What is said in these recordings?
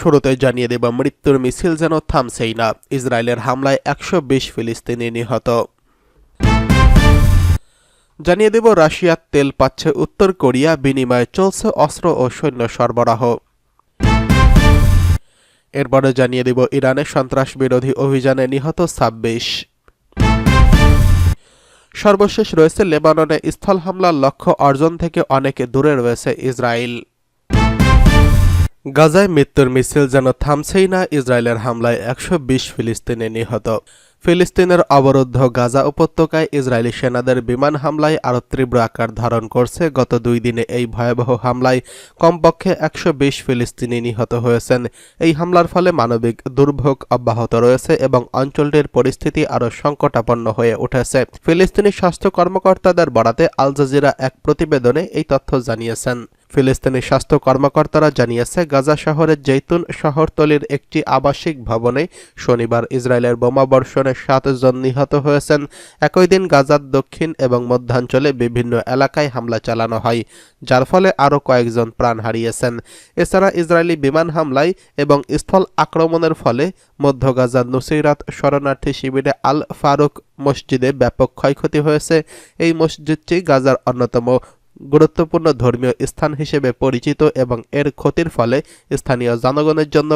শুরুতে জানিয়ে দেব মৃত্যুর মিছিল যেন থামছেই না। ইসরায়েলের হামলায় ১২০ ফিলিস্তিনি নিহত। জানিয়ে দেব রাশিয়ার তেল পাচ্ছে উত্তর কোরিয়া, বিনিময়ে চলছে অস্ত্র ও সৈন্য সরবরাহ। এরপরে জানিয়ে দেব ইরানের সন্ত্রাস বিরোধী অভিযানে নিহত ২৬। সর্বশেষ রয়েছে লেবাননে স্থল হামলার লক্ষ্য অর্জন থেকে অনেক দূরে রয়েছে ইসরায়েল। গাজায় মৃত্যুর মিছিল যেন থামছেই না, ইসরায়েলের হামলায় ১২০ ফিলিস্তিনি নিহত। ফিলিস্তিনের অবরুদ্ধ গাজা উপত্যকায় ইসরায়েলি সেনাদের বিমান হামলায় আরও তীব্র আকার ধারণ করছে। গত ২ দিনে এই ভয়াবহ হামলায় কমপক্ষে ১২০ ফিলিস্তিনি নিহত হয়েছেন। এই হামলার ফলে মানবিক দুর্ভোগ অব্যাহত রয়েছে এবং অঞ্চলটির পরিস্থিতি আরও সংকটাপন্ন হয়ে উঠেছে। ফিলিস্তিনি স্বাস্থ্য কর্মকর্তাদের বরাতে আল জাজিরা এক প্রতিবেদনে এই তথ্য জানিয়েছেন। ফিলিস্তিনি স্বাস্থ্য কর্মকর্তারা জানিয়েছে, গাজা শহরের জৈতুন শহরতলির একটি আবাসিক ভবনে শনিবার ইসরায়েলের বোমাবর্ষণে ৭ জন নিহত হয়েছেন। একই দিন গাজার দক্ষিণ এবং মধ্যাঞ্চলে বিভিন্ন এলাকায় হামলা চালানো হয়, যার ফলে আরও কয়েকজন প্রাণ হারিয়েছেন। এছাড়া ইসরায়েলি বিমান হামলায় এবং স্থল আক্রমণের ফলে মধ্য গাজার নুসৈরাত শরণার্থী শিবিরে আল ফারুক মসজিদে ব্যাপক ক্ষয়ক্ষতি হয়েছে। এই মসজিদটি গাজার অন্যতম গুরুত্বপূর্ণ ধর্মীয় স্থান হিসেবে পরিচিত এবং এর ক্ষতির ফলে স্থানীয় জনগণের জন্য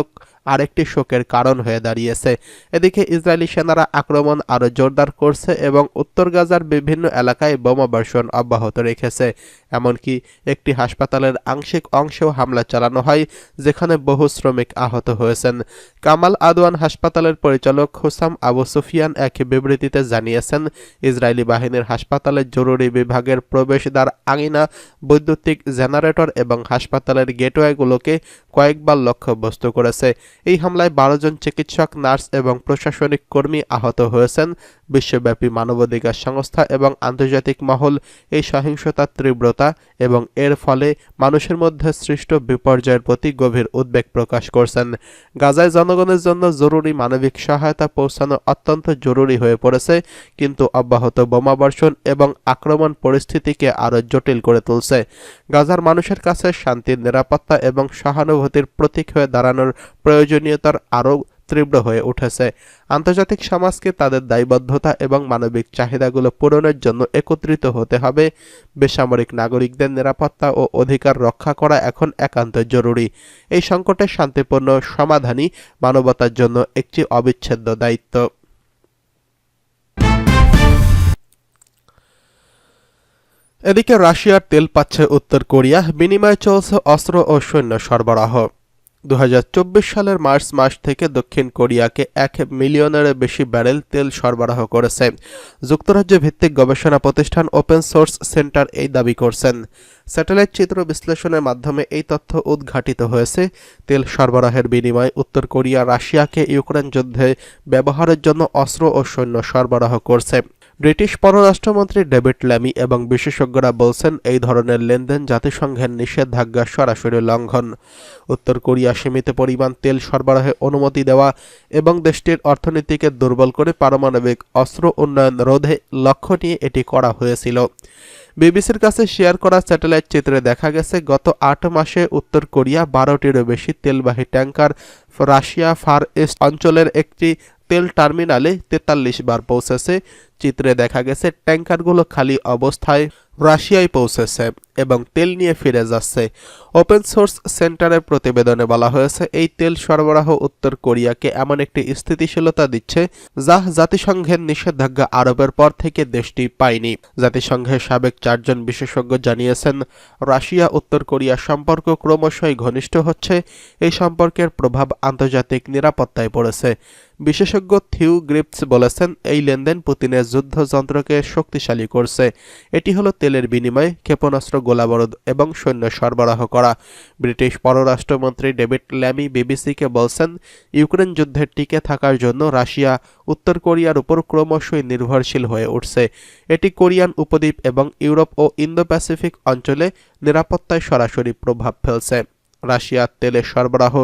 আরেকটি শোকের কারণ হয়ে দাঁড়িয়েছে। এদিকে ইসরায়েলি সেনারা আক্রমণ আরও জোরদার করছে এবং উত্তর গাজার বিভিন্ন এলাকায় বোমাবর্ষণ অব্যাহত রেখেছে। এমনকি একটি হাসপাতালের আংশিক অংশেও হামলা চালানো হয়, যেখানে বহু শ্রমিক আহত হয়েছেন। কামাল আদওয়ান হাসপাতালের পরিচালক হুসাম আবু সুফিয়ান এক বিবৃতিতে জানিয়েছেন, ইসরায়েলি বাহিনীর হাসপাতালের জরুরি বিভাগের প্রবেশদ্বার, আঙিনা, বৈদ্যুতিক জেনারেটর এবং হাসপাতালের গেটওয়েগুলোকে কয়েকবার লক্ষ্যবস্তু করেছে। এই হামলায় ১২ জন চিকিৎসক, নার্স এবং প্রশাসনিক কর্মী আহত হয়েছেন। বিশ্বব্যাপী মানবাধিকার সংস্থা এবং আন্তর্জাতিক মহল এই সহিংসতার তীব্রতা এবং এর ফলে মানুষের মধ্যে সৃষ্ট বিপর্যয়ের প্রতি গভীর উদ্বেগ প্রকাশ করছেন। গাজায় জনগণের জন্য জরুরি মানবিক সহায়তা পৌঁছানো অত্যন্ত জরুরি হয়ে পড়েছে, কিন্তু অব্যাহত বোমাবর্ষণ এবং আক্রমণ পরিস্থিতিকে আরও জটিল করে তুলছে। গাজার মানুষের কাছে শান্তির, নিরাপত্তা এবং সহানুভূতির প্রতীক হয়ে দাঁড়ানোর প্রয়োজনীয়তার আরও তীব্র হয়ে উঠেছে। আন্তর্জাতিক সমাজকে তাদের দায়বদ্ধতা এবং মানবিক চাহিদাগুলো পূরণের জন্য একত্রিত হতে হবে। বেসামরিক নাগরিকদের নিরাপত্তা ও অধিকার রক্ষা করা এখন একান্ত জরুরি। এই সংকটের শান্তিপূর্ণ সমাধানই মানবতার জন্য একটি অবিচ্ছেদ্য দায়িত্ব। এদিকে রাশিয়ার তেল পাচ্ছে উত্তর কোরিয়া, বিনিময়ে চলছে অস্ত্র ও সৈন্য সরবরাহ। ২০২৪ সালের মার্চ মাস থেকে দক্ষিণ কোরিয়াকে ১ মিলিয়নের বেশি ব্যারেল তেল সরবরাহ করেছে। যুক্তরাজ্য ভিত্তিক গবেষণা প্রতিষ্ঠান ওপেন সোর্স সেন্টার এই দাবি করছেন। স্যাটেলাইট চিত্র বিশ্লেষণের মাধ্যমে এই তথ্য উদ্ঘাটিত হয়েছে। তেল সরবরাহের বিনিময়ে উত্তর কোরিয়া রাশিয়াকে ইউক্রেন যুদ্ধে ব্যবহারের জন্য অস্ত্র ও সৈন্য সরবরাহ করছে। ব্রিটিশ পররাষ্ট্রমন্ত্রী ডেভিড ল্যামি এবং বিশেষজ্ঞরা বলছেন, এই ধরনের লেনদেন জাতিসংঘের নিষেধাজ্ঞা সরাসরি লঙ্ঘন। উত্তর কোরিয়া সীমিত পরিমাণ তেল সরবরাহে অনুমতি দেওয়া এবং দেশটির অর্থনীতিকে দুর্বল করে পারমাণবিক অস্ত্র উন্নয়ন রোধে লক্ষ্য নিয়ে এটি করা হয়েছিল। বিবিসির কাছে শেয়ার করা স্যাটেলাইট চিত্রে দেখা গেছে, গত ৮ মাসে উত্তর কোরিয়া ১২টিরও বেশি তেলবাহী ট্যাঙ্কার রাশিয়া ফার ইস্ট অঞ্চলের একটি তেল টার্মিনালে ৪৩ বার পৌঁছেছে। চিত্রে দেখা গেছে ট্যাঙ্কারগুলো খালি অবস্থায় রাশিয়ায় পৌঁছেছে এবং তেল নিয়ে ফিরে যাচ্ছে। ওপেন সোর্স সেন্টারের প্রতিবেদনে বলা হয়েছে, এই তেল সরবরাহ উত্তর কোরিয়াকে এমন একটি স্থিতিশীলতা দিচ্ছে যা জাতিসংঘের নিষেধাজ্ঞা আরোপের পর থেকে দেশটি পায়নি। জাতিসংঘের সাবেক ৪ জন বিশেষজ্ঞ জানিয়েছেন, রাশিয়া উত্তর কোরিয়া সম্পর্ক ক্রমশই ঘনিষ্ঠ হচ্ছে। এই সম্পর্কের প্রভাব আন্তর্জাতিক নিরাপত্তায় পড়েছে। বিশেষজ্ঞ থিউ গ্রিপস বলেছেন, এই লেনদেন পুতিনের যুদ্ধযন্ত্রকে শক্তিশালী করছে। এটি হলো তেলের বিনিময়ে ক্ষেপণাস্ত্র, গোলাবারুদ এবং সৈন্য সরবরাহ করা। ব্রিটিশ পররাষ্ট্রমন্ত্রী ডেভিড ল্যামি বিবিসিকে বলছেন, ইউক্রেন যুদ্ধে টিকে থাকার জন্য রাশিয়া উত্তর কোরিয়ার উপর ক্রমশই নির্ভরশীল হয়ে উঠছে। এটি কোরিয়ান উপদ্বীপ এবং ইউরোপ ও ইন্দো প্যাসিফিক অঞ্চলে নিরাপত্তায় সরাসরি প্রভাব ফেলছে। রাশিয়ার তেলের সরবরাহ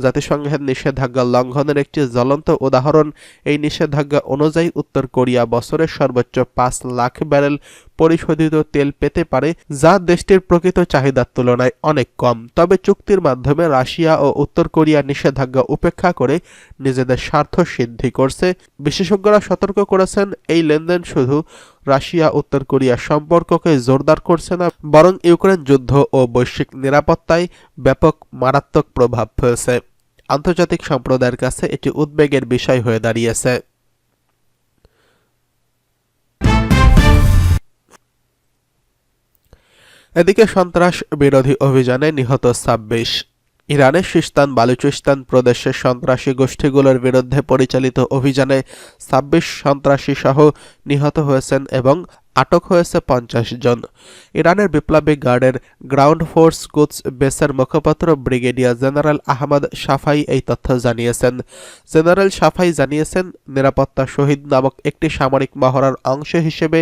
জাতিসংঘের নিষেধাজ্ঞা লঙ্ঘনের একটি জ্বলন্ত উদাহরণ। এই নিষেধাজ্ঞা অনুযায়ী উত্তর কোরিয়া বছরে সর্বোচ্চ ৫ লাখ ব্যারেল পরিশোধিত তেল পেতে পারে, যা দেশটির প্রকৃত চাহিদার তুলনায় অনেক কম। তবে চুক্তির মাধ্যমে রাশিয়া ও উত্তর কোরিয়া নিষেধাজ্ঞা উপেক্ষা করে নিজেদের স্বার্থ সিদ্ধি করছে। বিশেষজ্ঞরা সতর্ক করেছেন, এই লেনদেন শুধু রাশিয়া উত্তর কোরিয়ার সম্পর্ককে জোরদার করছে না, বরং ইউক্রেন যুদ্ধ ও বৈশ্বিক নিরাপত্তায় ব্যাপক মারাত্মক প্রভাব ফেলছে। আন্তর্জাতিক সম্প্রদায়ের কাছে এটি উদ্বেগের বিষয় হয়ে দাঁড়িয়েছে। এদিকে সন্ত্রাস বিরোধী অভিযানে নিহত ২৬। ইরানের সিস্তান বালুচিস্তান প্রদেশের সন্ত্রাসী গোষ্ঠীগুলোর বিরুদ্ধে পরিচালিত অভিযানে ২৬ সন্ত্রাসী সহ নিহত হয়েছেন এবং আটক হয়েছে ৫০ জন। ইরানের বিপ্লবী গার্ডের গ্রাউন্ড ফোর্স কুদস বেসের মুখপাত্র ব্রিগেডিয়ার জেনারেল আহমদ সাফাই এই তথ্য জানিয়েছেন। জেনারেল সাফাই জানিয়েছেন, নিরাপত্তা শহীদ নামক একটি সামরিক মহড়ার অংশ হিসেবে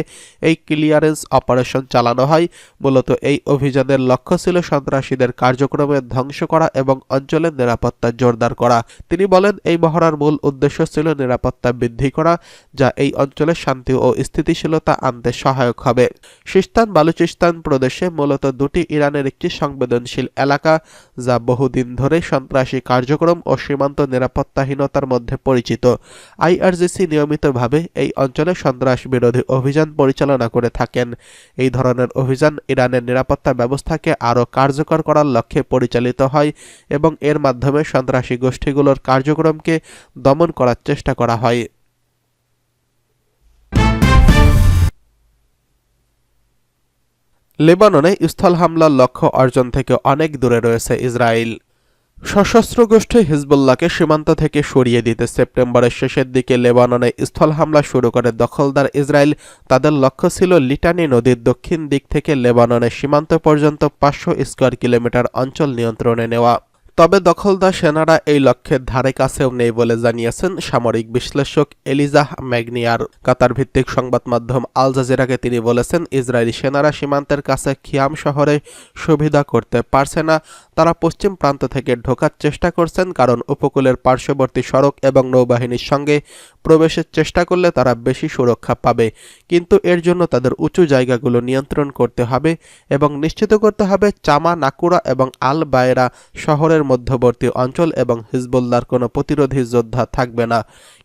এই ক্লিয়ারেন্স অপারেশন চালানো হয়। মূলত এই অভিযানের লক্ষ্য ছিল সন্ত্রাসীদের কার্যক্রমের ধ্বংস করা এবং অঞ্চলের নিরাপত্তা জোরদার করা। তিনি বলেন, এই মহড়ার মূল উদ্দেশ্য ছিল নিরাপত্তা বৃদ্ধি করা, যা এই অঞ্চলের শান্তি ও স্থিতিশীলতা আনতে সহায়ক হবে। সিস্তান বালুচিস্তান প্রদেশে মূলত দুটি ইরানের একটি সংবেদনশীল এলাকা, যা বহুদিন ধরে সন্ত্রাসী কার্যক্রম ও সীমান্ত নিরাপত্তাহীনতার মধ্যে পরিচিত। আইআরজিসি নিয়মিতভাবে এই অঞ্চলে সন্ত্রাস বিরোধী অভিযান পরিচালনা করে থাকেন। এই ধরনের অভিযান ইরানের নিরাপত্তা ব্যবস্থাকে আরও কার্যকর করার লক্ষ্যে পরিচালিত হয় এবং এর মাধ্যমে সন্ত্রাসী গোষ্ঠীগুলোর কার্যক্রমকে দমন করার চেষ্টা করা হয়। লেবাননে স্থল হামলার লক্ষ্য অর্জন থেকে অনেক দূরে রয়েছে ইসরায়েল। সশস্ত্র গোষ্ঠী হিজবুল্লাহকে সীমান্ত থেকে সরিয়ে দিতে সেপ্টেম্বরের শেষের দিকে লেবাননে স্থল হামলা শুরু করে দখলদার ইসরায়েল। তাদের লক্ষ্য ছিল লিটানি নদীর দক্ষিণ দিক থেকে লেবাননের সীমান্ত পর্যন্ত ৫০০ স্কয়ার কিলোমিটার অঞ্চল নিয়ন্ত্রণে নেওয়া। তবে দখলদার সেনারা এই লক্ষ্যের ধারে কাছেও নেই বলে জানিয়েছেন সামরিক বিশ্লেষক এলিজাহ ম্যাগনিয়ার। কাতার ভিত্তিক সংবাদ মাধ্যম আল জাজিরাকে তিনি বলেছেন, ইসরায়েলি সেনারা সীমান্তের কাছে খিয়াম শহরে সুবিধা করতে পারছে না। তারা পশ্চিম প্রান্ত থেকে ঢোকার চেষ্টা করছেন, কারণ উপকূলের পার্শ্ববর্তী সড়ক এবং নৌবাহিনীর সঙ্গে প্রবেশের চেষ্টা করলে তারা বেশি সুরক্ষা পাবে। কিন্তু এর জন্য তাদের উঁচু জায়গাগুলো নিয়ন্ত্রণ করতে হবে এবং নিশ্চিত করতে হবে চামা, নাকুরা এবং আল বায়রা শহরের মধ্যবর্তী অঞ্চল এবং হিজবুল্লাহর কোনো প্রতিরোধী যোদ্ধা থাকবে না।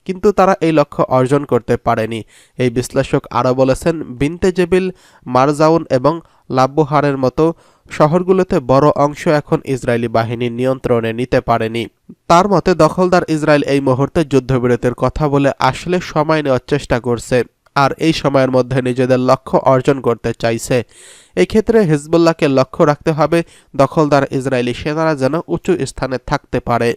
কিন্তু তারা এই লক্ষ্য অর্জন করতে পারেনি। এই বিশ্লেষক আরও বলেছেন, বিনতে জেবিল, মারজাউন এবং লাব্বুহারের মতো শহরগুলোতে বড় অংশ এখন ইসরায়েলি বাহিনীর নিয়ন্ত্রণে নিতে পারেনি। তার মতে, দখলদার ইসরায়েল এই মুহূর্তে যুদ্ধবিরতির কথা বলে আসলে সময় নেওয়ার চেষ্টা করছে, আর এই সময়ের মধ্যে নিজেদের লক্ষ্য অর্জন করতে চাইছে। এই ক্ষেত্রে হিজবুল্লাহকে লক্ষ্য রাখতে হবে দখলদার ইসরায়েলি সেনারা যেন উঁচু স্থানে থাকতে পারে।